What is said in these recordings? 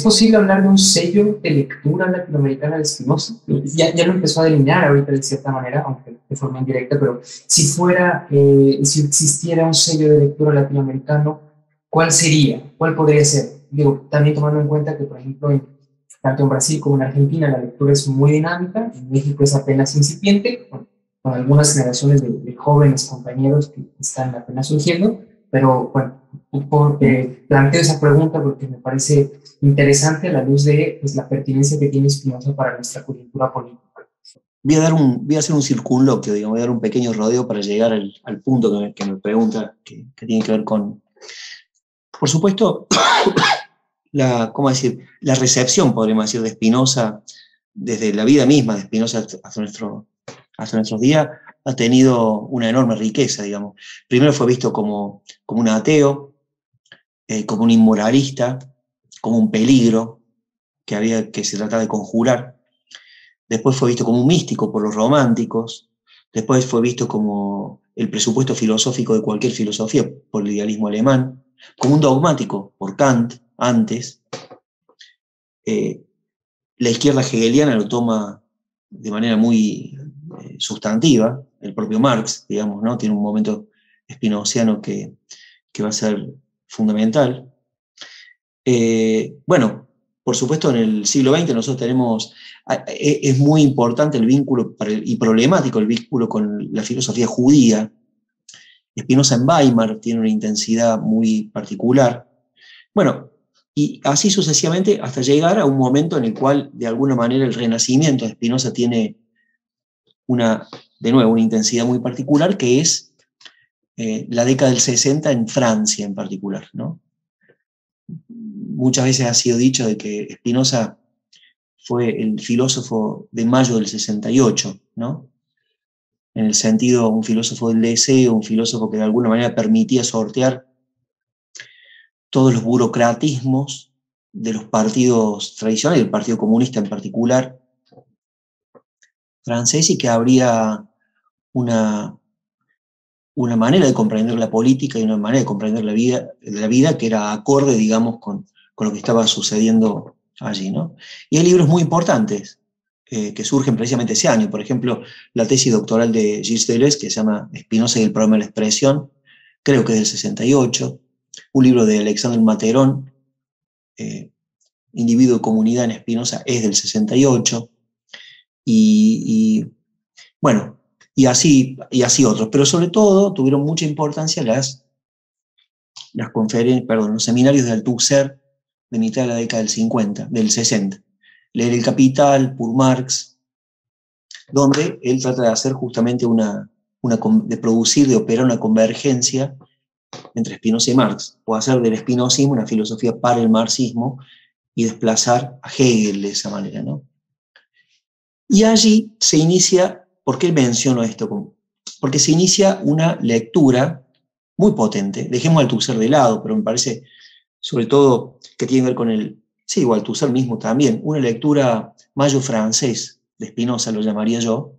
posible hablar de un sello de lectura latinoamericana de Spinoza? Ya lo empezó a delinear ahorita de cierta manera, aunque de forma indirecta, pero si existiera un sello de lectura latinoamericano, ¿cuál sería? ¿Cuál podría ser? Digo, también tomando en cuenta que, por ejemplo, tanto en Brasil como en Argentina la lectura es muy dinámica, en México es apenas incipiente, con algunas generaciones de jóvenes compañeros que están apenas surgiendo, pero bueno, planteo esa pregunta porque me parece interesante a la luz de pues, la pertinencia que tiene Spinoza para nuestra coyuntura política. Voy a hacer un circunloquio, digamos, voy a dar un pequeño rodeo para llegar al punto que me pregunta, que tiene que ver con, por supuesto, ¿cómo decir? La recepción, podríamos decir, de Spinoza, desde la vida misma de Spinoza hasta nuestros días, ha tenido una enorme riqueza, digamos. Primero fue visto como un ateo, como un inmoralista, como un peligro que se trataba de conjurar. Después fue visto como un místico por los románticos. Después fue visto como el presupuesto filosófico de cualquier filosofía por el idealismo alemán. Como un dogmático por Kant antes. La izquierda hegeliana lo toma de manera muy sustantiva. El propio Marx, digamos, ¿no? Tiene un momento spinoziano que va a ser fundamental. Bueno, por supuesto, en el siglo XX nosotros tenemos, es muy importante el vínculo y problemático el vínculo con la filosofía judía. Spinoza en Weimar tiene una intensidad muy particular. Bueno, y así sucesivamente hasta llegar a un momento en el cual, de alguna manera, el renacimiento de Spinoza tiene de nuevo, una intensidad muy particular, que es la década del 60 en Francia en particular, ¿no? Muchas veces ha sido dicho de que Spinoza fue el filósofo de mayo del 68, ¿no? En el sentido, un filósofo del deseo, un filósofo que de alguna manera permitía sortear todos los burocratismos de los partidos tradicionales, el Partido Comunista en particular, francés, y que habría una manera de comprender la política y una manera de comprender la vida que era acorde, digamos, con lo que estaba sucediendo allí, ¿no? Y hay libros muy importantes que surgen precisamente ese año. Por ejemplo, la tesis doctoral de Gilles Deleuze, que se llama Spinoza y el problema de la expresión, creo que es del 68. Un libro de Alexandre Materón, Individuo y comunidad en Spinoza, es del 68. Bueno, y así otros. Pero sobre todo tuvieron mucha importancia los seminarios de Althusser de mitad de la década del 60. Leer el Capital, por Marx, donde él trata de hacer justamente de producir, de operar una convergencia entre Spinoza y Marx, o hacer del spinozismo una filosofía para el marxismo y desplazar a Hegel de esa manera, ¿no? Y allí se inicia, ¿por qué menciono esto? Porque se inicia una lectura muy potente. Dejemos al Althusser de lado, pero me parece, sobre todo, que tiene que ver con o Althusser mismo también, una lectura mayo francés de Spinoza, lo llamaría yo,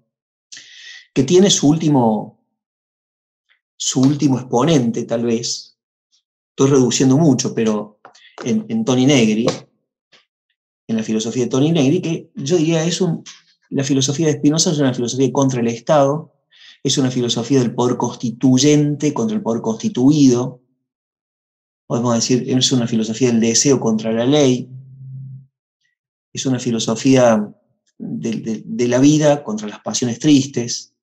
que tiene su último exponente, tal vez, estoy reduciendo mucho, pero en Toni Negri, en la filosofía de Toni Negri, que yo diría la filosofía de Spinoza es una filosofía contra el Estado, es una filosofía del poder constituyente contra el poder constituido, podemos decir, es una filosofía del deseo contra la ley, es una filosofía de la vida contra las pasiones tristes,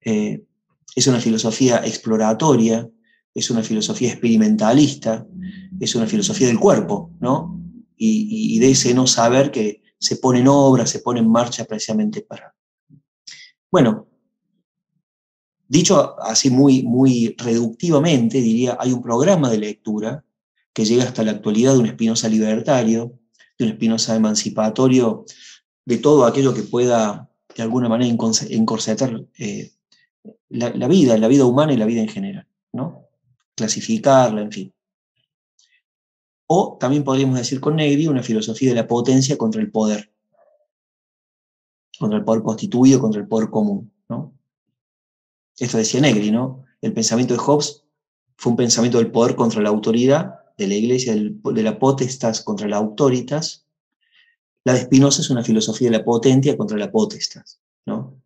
es una filosofía exploratoria, es una filosofía experimentalista, es una filosofía del cuerpo, ¿no? Y de ese no saber que se pone en obra, se pone en marcha precisamente para... Bueno, dicho así muy, muy reductivamente, diría, hay un programa de lectura que llega hasta la actualidad de un Spinoza libertario, de un Spinoza emancipatorio, de todo aquello que pueda de alguna manera encorsetar la vida humana y la vida en general, ¿no? Clasificarla, en fin. O también podríamos decir con Negri una filosofía de la potencia contra el poder constituido, contra el poder común, ¿no? Esto decía Negri, ¿no? El pensamiento de Hobbes fue un pensamiento del poder contra la autoridad, de la Iglesia de la potestas contra la autoritas, la de Spinoza es una filosofía de la potentia contra la potestas, ¿no?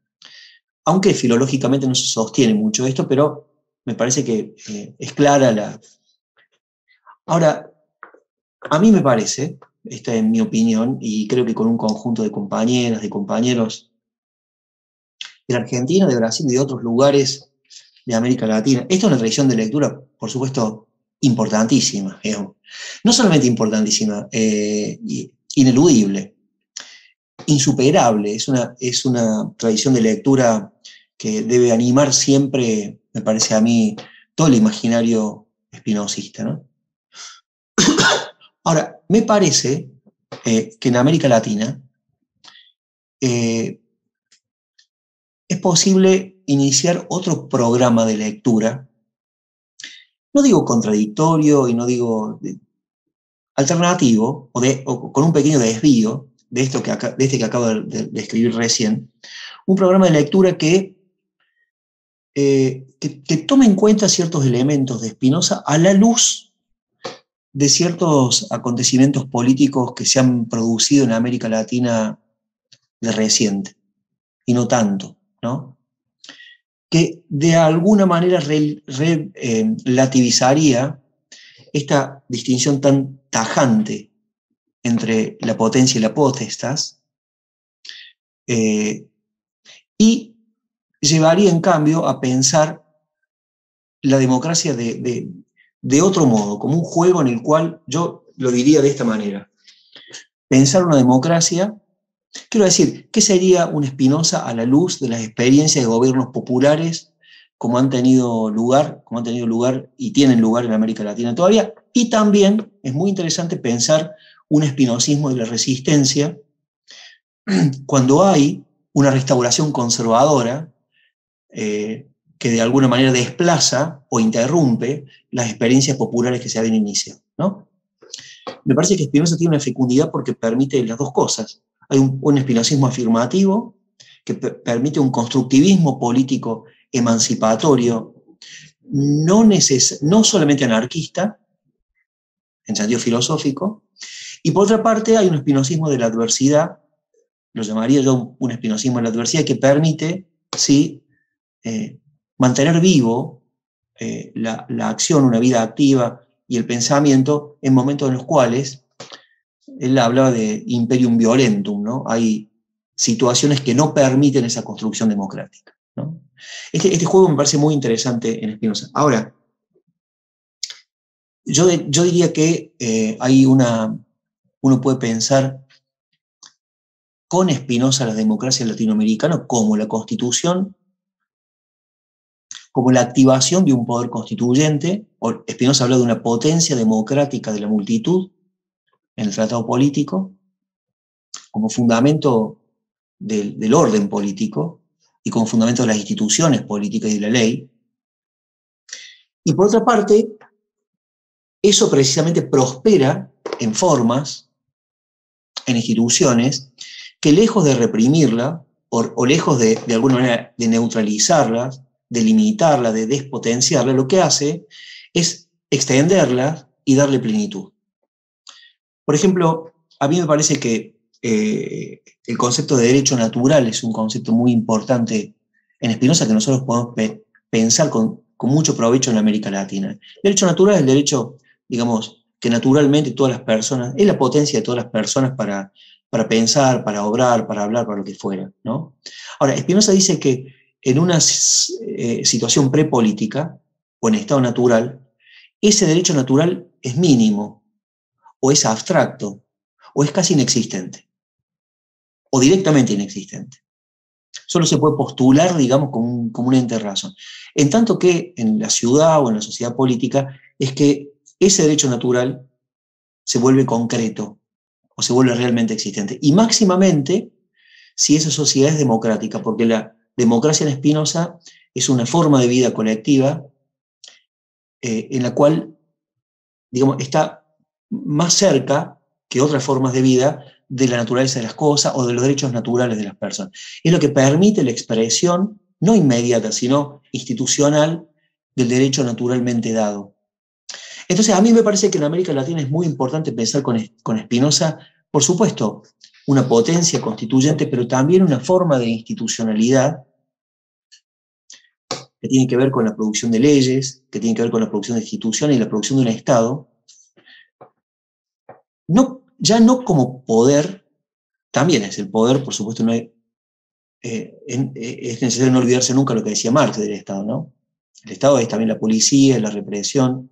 Aunque filológicamente no se sostiene mucho esto, pero me parece que es clara la... Ahora, a mí me parece, esta es mi opinión, y creo que con un conjunto de compañeras, de compañeros de la Argentina, de Brasil y de otros lugares de América Latina, esta es una tradición de lectura, por supuesto, importantísima, digamos. No solamente importantísima, ineludible, insuperable, es una tradición de lectura que debe animar siempre, me parece a mí, todo el imaginario espinosista, ¿no? Ahora, me parece que en América Latina es posible iniciar otro programa de lectura, no digo contradictorio y no digo alternativo, o con un pequeño desvío de este que acabo de escribir recién, un programa de lectura que tome en cuenta ciertos elementos de Spinoza a la luz de ciertos acontecimientos políticos que se han producido en América Latina de reciente, y no tanto, ¿no? Que de alguna manera relativizaría esta distinción tan tajante entre la potencia y la potestas, y llevaría en cambio a pensar la democracia de otro modo, como un juego en el cual yo lo diría de esta manera. Pensar una democracia, quiero decir, ¿qué sería un Spinoza a la luz de las experiencias de gobiernos populares como han tenido lugar y tienen lugar en América Latina todavía? Y también es muy interesante pensar un espinosismo de la resistencia cuando hay una restauración conservadora que de alguna manera desplaza o interrumpe las experiencias populares que se habían iniciado, ¿no? Me parece que Spinoza tiene una fecundidad porque permite las dos cosas. Hay un espinozismo afirmativo que permite un constructivismo político emancipatorio, no solamente anarquista, en sentido filosófico, y por otra parte hay un espinozismo de la adversidad, lo llamaría yo un espinozismo de la adversidad, que permite, sí, mantener vivo la acción, una vida activa y el pensamiento en momentos en los cuales él hablaba de imperium violentum, ¿no? Hay situaciones que no permiten esa construcción democrática, ¿no? Este juego me parece muy interesante en Spinoza. Ahora, yo diría que uno puede pensar con Spinoza las democracias latinoamericanas como la Constitución, como la activación de un poder constituyente. Spinoza habla de una potencia democrática de la multitud en el tratado político, como fundamento del orden político y como fundamento de las instituciones políticas y de la ley. Y por otra parte, eso precisamente prospera en formas, en instituciones, que lejos de reprimirla, o lejos de alguna manera de neutralizarlas, de limitarla, de despotenciarla, lo que hace es extenderla y darle plenitud. Por ejemplo, a mí me parece que el concepto de derecho natural es un concepto muy importante en Spinoza que nosotros podemos pensar con mucho provecho en América Latina. El derecho natural es el derecho, digamos, que naturalmente todas las personas, es la potencia de todas las personas para pensar, para obrar, para hablar, para lo que fuera, ¿no? Ahora, Spinoza dice que en una situación prepolítica o en estado natural, ese derecho natural es mínimo, o es abstracto, o es casi inexistente, o directamente inexistente. Solo se puede postular, digamos, como un ente razón. En tanto que en la ciudad o en la sociedad política es que ese derecho natural se vuelve concreto o se vuelve realmente existente. Y máximamente si esa sociedad es democrática, porque la democracia en Spinoza es una forma de vida colectiva en la cual, digamos, está más cerca que otras formas de vida de la naturaleza de las cosas o de los derechos naturales de las personas. Es lo que permite la expresión, no inmediata, sino institucional, del derecho naturalmente dado. Entonces, a mí me parece que en América Latina es muy importante pensar con Spinoza, por supuesto, una potencia constituyente, pero también una forma de institucionalidad que tiene que ver con la producción de leyes, que tiene que ver con la producción de instituciones y la producción de un Estado, ya no como poder, también es el poder, por supuesto, no hay, es necesario no olvidarse nunca lo que decía Marx del Estado, ¿no? El Estado es también la policía, la represión,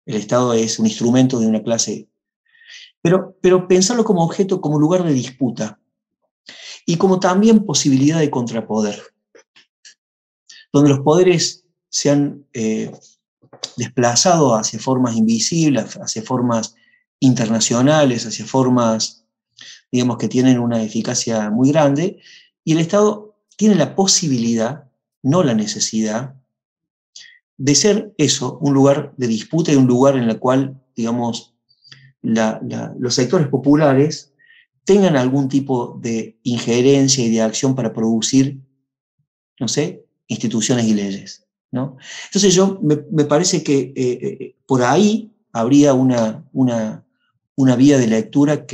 el Estado es un instrumento de una clase, pero pensarlo como objeto, como lugar de disputa, y como también posibilidad de contrapoder, donde los poderes se han desplazado hacia formas invisibles, hacia formas internacionales, hacia formas, digamos, que tienen una eficacia muy grande, y el Estado tiene la posibilidad, no la necesidad, de ser eso, un lugar de disputa y un lugar en el cual, digamos, los sectores populares tengan algún tipo de injerencia y de acción para producir, no sé, instituciones y leyes, ¿no? Entonces me parece que por ahí habría una vía de lectura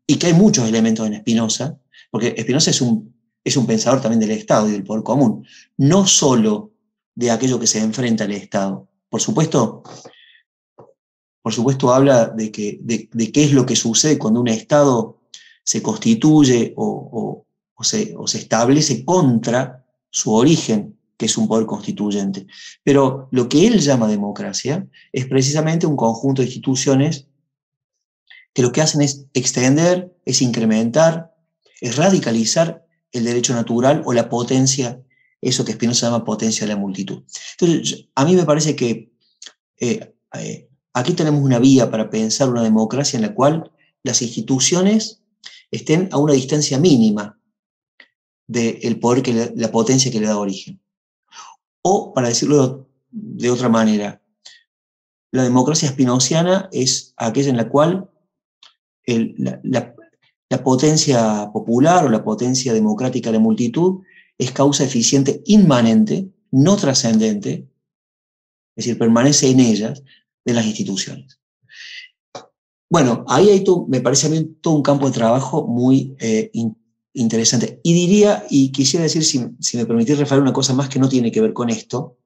y que hay muchos elementos en Spinoza, porque Spinoza es un pensador también del Estado y del poder común, no solo de aquello que se enfrenta al Estado. Por supuesto habla de qué es lo que sucede cuando un Estado se constituye o se establece contra su origen, que es un poder constituyente. Pero lo que él llama democracia es precisamente un conjunto de instituciones que lo que hacen es extender, es incrementar, es radicalizar el derecho natural o la potencia, eso que Spinoza llama potencia de la multitud. Entonces, a mí me parece que aquí tenemos una vía para pensar una democracia en la cual las instituciones estén a una distancia mínima del poder, la potencia que le da origen. O, para decirlo de otra manera, la democracia spinoziana es aquella en la cual la potencia popular o la potencia democrática de la multitud es causa eficiente inmanente, no trascendente, es decir, permanece en ellas, de las instituciones. Bueno, ahí hay me parece a mí todo un campo de trabajo muy interesante. Y quisiera decir, si me permitís, Rafael, una cosa más que no tiene que ver con esto,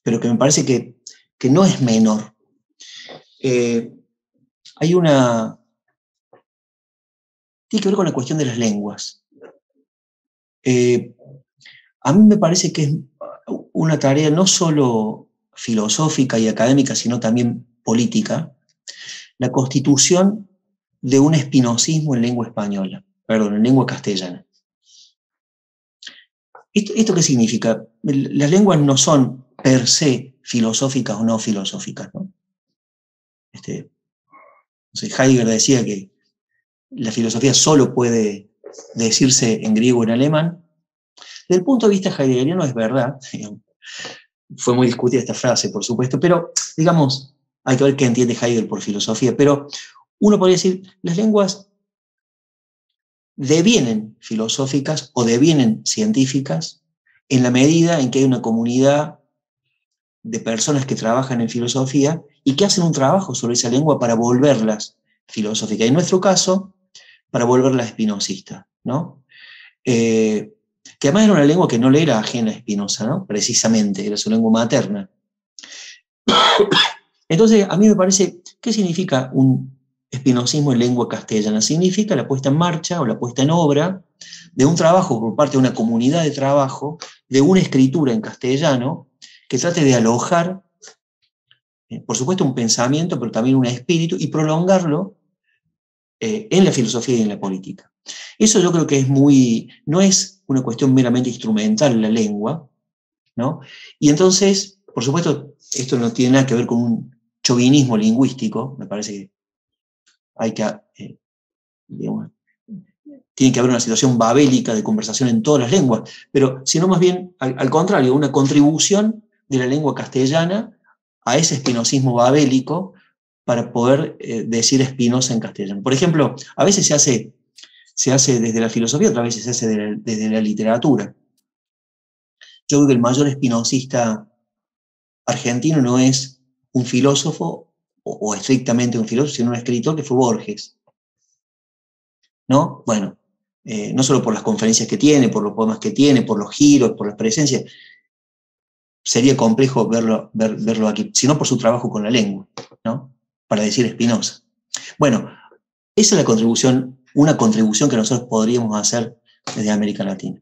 pero que me parece que no es menor. Tiene que ver con la cuestión de las lenguas. A mí me parece que es una tarea no solo filosófica y académica, sino también política, la constitución de un espinosismo en lengua española, en lengua castellana. ¿Esto qué significa? Las lenguas no son per se filosóficas o no filosóficas, ¿no? Heidegger decía que la filosofía solo puede decirse en griego o en alemán. Desde el punto de vista heideggeriano es verdad, fue muy discutida esta frase, por supuesto, pero, digamos, hay que ver qué entiende Heidegger por filosofía, pero uno podría decir, las lenguas devienen filosóficas o devienen científicas en la medida en que hay una comunidad de personas que trabajan en filosofía y que hacen un trabajo sobre esa lengua para volverlas filosóficas. En nuestro caso, para volverlas espinosistas, ¿no? Que además era una lengua que no le era ajena a Spinoza, ¿no? Precisamente, era su lengua materna. Entonces, a mí me parece, ¿qué significa un espinosismo en lengua castellana? Significa la puesta en marcha o la puesta en obra de un trabajo por parte de una comunidad de trabajo, de una escritura en castellano, que trate de alojar, por supuesto, un pensamiento, pero también un espíritu, y prolongarlo en la filosofía y en la política. Eso yo creo que no es una cuestión meramente instrumental la lengua, ¿no? Y entonces, por supuesto, esto no tiene nada que ver con un chauvinismo lingüístico, me parece que hay que, digamos, tiene que haber una situación babélica de conversación en todas las lenguas, pero sino más bien, al contrario, una contribución de la lengua castellana a ese espinosismo babélico para poder decir Spinoza en castellano. Por ejemplo, a veces se hace desde la filosofía, otras veces se hace desde la literatura. Yo creo que el mayor espinosista argentino no es un filósofo, o estrictamente un filósofo, sino un escritor, que fue Borges, ¿no? Bueno, no solo por las conferencias que tiene, por los poemas que tiene, por los giros, por las presencias, sería complejo verlo aquí, sino por su trabajo con la lengua, ¿no? Para decir Spinoza. Bueno, esa es la contribución, una contribución que nosotros podríamos hacer desde América Latina.